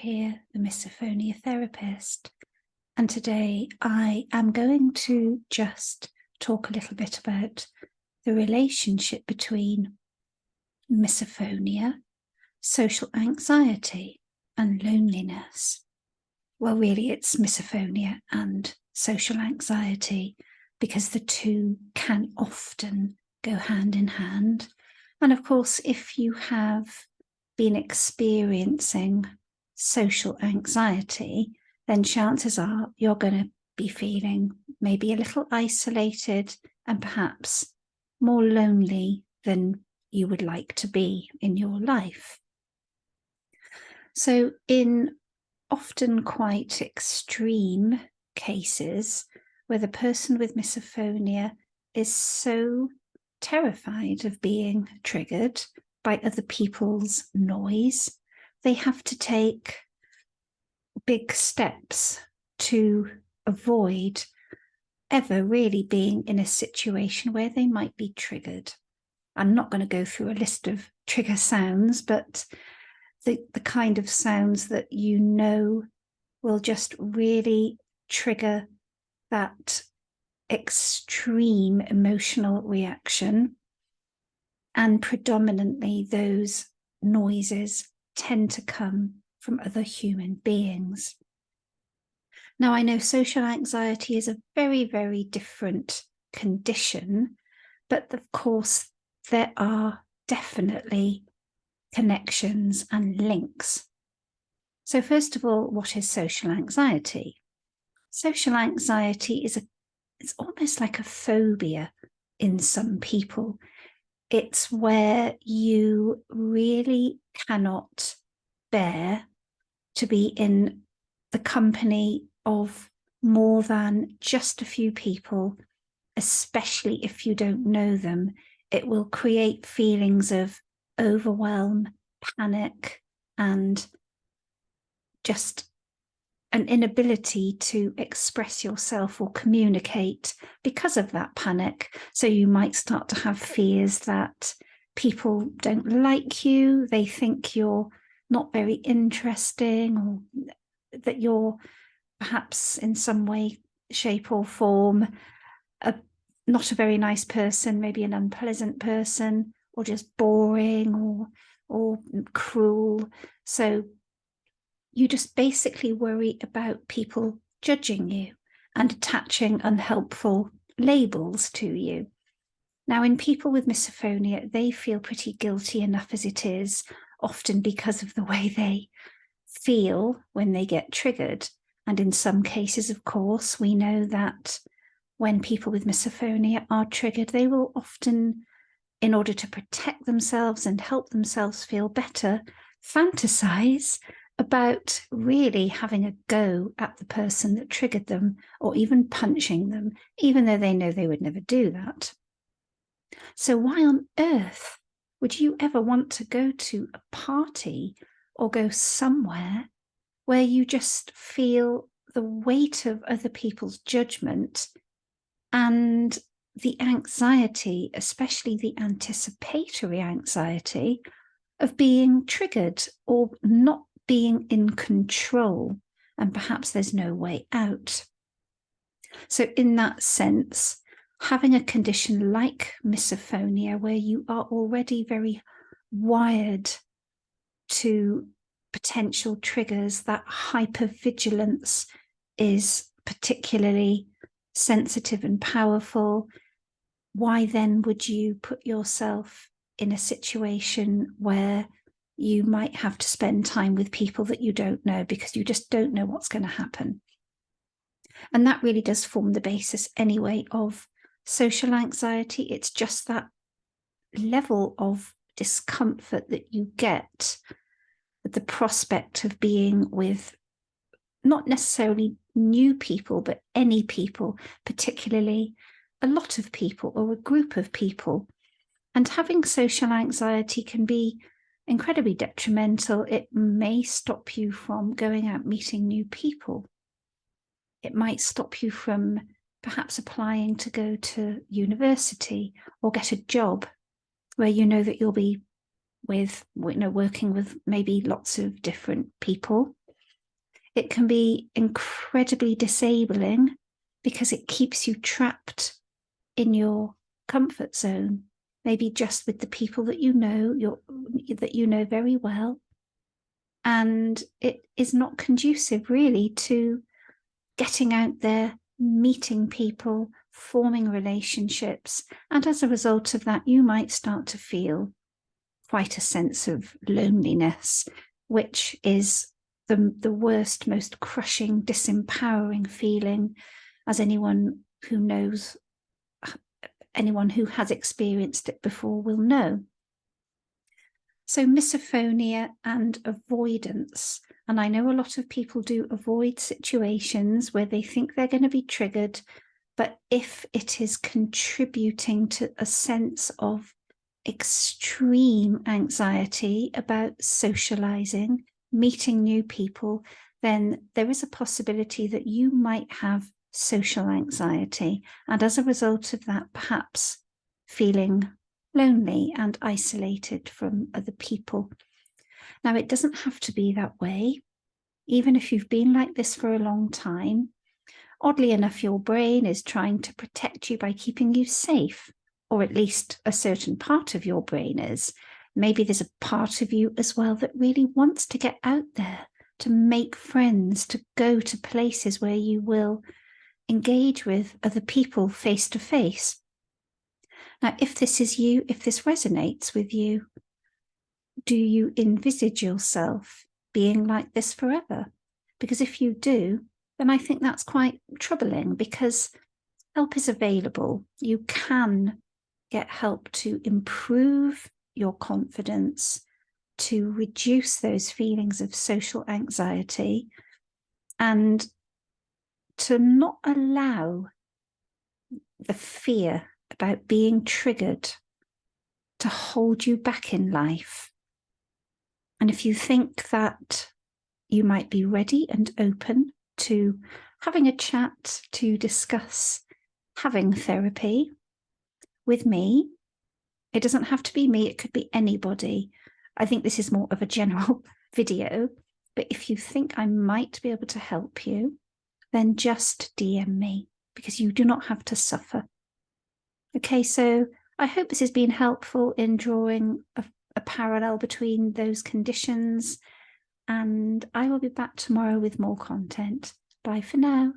here, the Misophonia therapist, and today I am going to just talk a little bit about the relationship between misophonia, social anxiety, and loneliness. Well, really, it's misophonia and social anxiety because the two can often go hand in hand. And of course, if you have been experiencing social anxiety, then chances are you're going to be feeling maybe a little isolated and perhaps more lonely than you would like to be in your life. So in often quite extreme cases where the person with misophonia is so terrified of being triggered by other people's noise, they have to take big steps to avoid ever really being in a situation where they might be triggered. I'm not going to go through a list of trigger sounds, but the kind of sounds that you know will just really trigger that extreme emotional reaction. And predominantly those noises tend to come from other human beings. Now, I know social anxiety is a very, very different condition, but of course, there are definitely connections and links. So first of all, what is social anxiety? Social anxiety is it's almost like a phobia in some people. It's where you really cannot bear to be in the company of more than just a few people, especially if you don't know them. It will create feelings of overwhelm, panic, and just an inability to express yourself or communicate because of that panic. So you might start to have fears that people don't like you, they think you're not very interesting, or that you're perhaps in some way, shape or form, not a very nice person, maybe an unpleasant person, or just boring or cruel. So you just basically worry about people judging you and attaching unhelpful labels to you. Now, in people with misophonia, they feel pretty guilty enough as it is, often because of the way they feel when they get triggered. And in some cases, of course, we know that when people with misophonia are triggered, they will often, in order to protect themselves and help themselves feel better, fantasize about really having a go at the person that triggered them, or even punching them, even though they know they would never do that. So why on earth would you ever want to go to a party or go somewhere where you just feel the weight of other people's judgment and the anxiety, especially the anticipatory anxiety of being triggered or not being in control, and perhaps there's no way out? So in that sense, having a condition like misophonia, where you are already very wired to potential triggers, that hypervigilance is particularly sensitive and powerful, why then would you put yourself in a situation where you might have to spend time with people that you don't know because you just don't know what's going to happen? And that really does form the basis anyway of social anxiety. It's just that level of discomfort that you get at the prospect of being with not necessarily new people, but any people, particularly a lot of people or a group of people. And having social anxiety can be incredibly detrimental. It may stop you from going out meeting new people. It might stop you from perhaps applying to go to university or get a job where you know that you'll be with, working with maybe lots of different people. It can be incredibly disabling because it keeps you trapped in your comfort zone, maybe just with the people that you know very well. And it is not conducive really to getting out there, meeting people, forming relationships. And as a result of that, you might start to feel quite a sense of loneliness, which is the worst, most crushing, disempowering feeling, as anyone who knows, anyone who has experienced it before will know. So misophonia and avoidance. And I know a lot of people do avoid situations where they think they're going to be triggered, but if it is contributing to a sense of extreme anxiety about socializing, meeting new people, then there is a possibility that you might have social anxiety. And as a result of that, perhaps feeling lonely and isolated from other people. Now, it doesn't have to be that way. Even if you've been like this for a long time, oddly enough, your brain is trying to protect you by keeping you safe, or at least a certain part of your brain is. Maybe there's a part of you as well that really wants to get out there, to make friends, to go to places where you will engage with other people face to face. Now, if this is you, if this resonates with you, do you envisage yourself being like this forever? Because if you do, then I think that's quite troubling, because help is available. You can get help to improve your confidence, to reduce those feelings of social anxiety, and to not allow the fear about being triggered to hold you back in life. And if you think that you might be ready and open to having a chat to discuss having therapy with me, it doesn't have to be me, it could be anybody. I think this is more of a general video, but if you think I might be able to help you, then just DM me, because you do not have to suffer. Okay, so I hope this has been helpful in drawing a parallel between those conditions, and I will be back tomorrow with more content. Bye for now.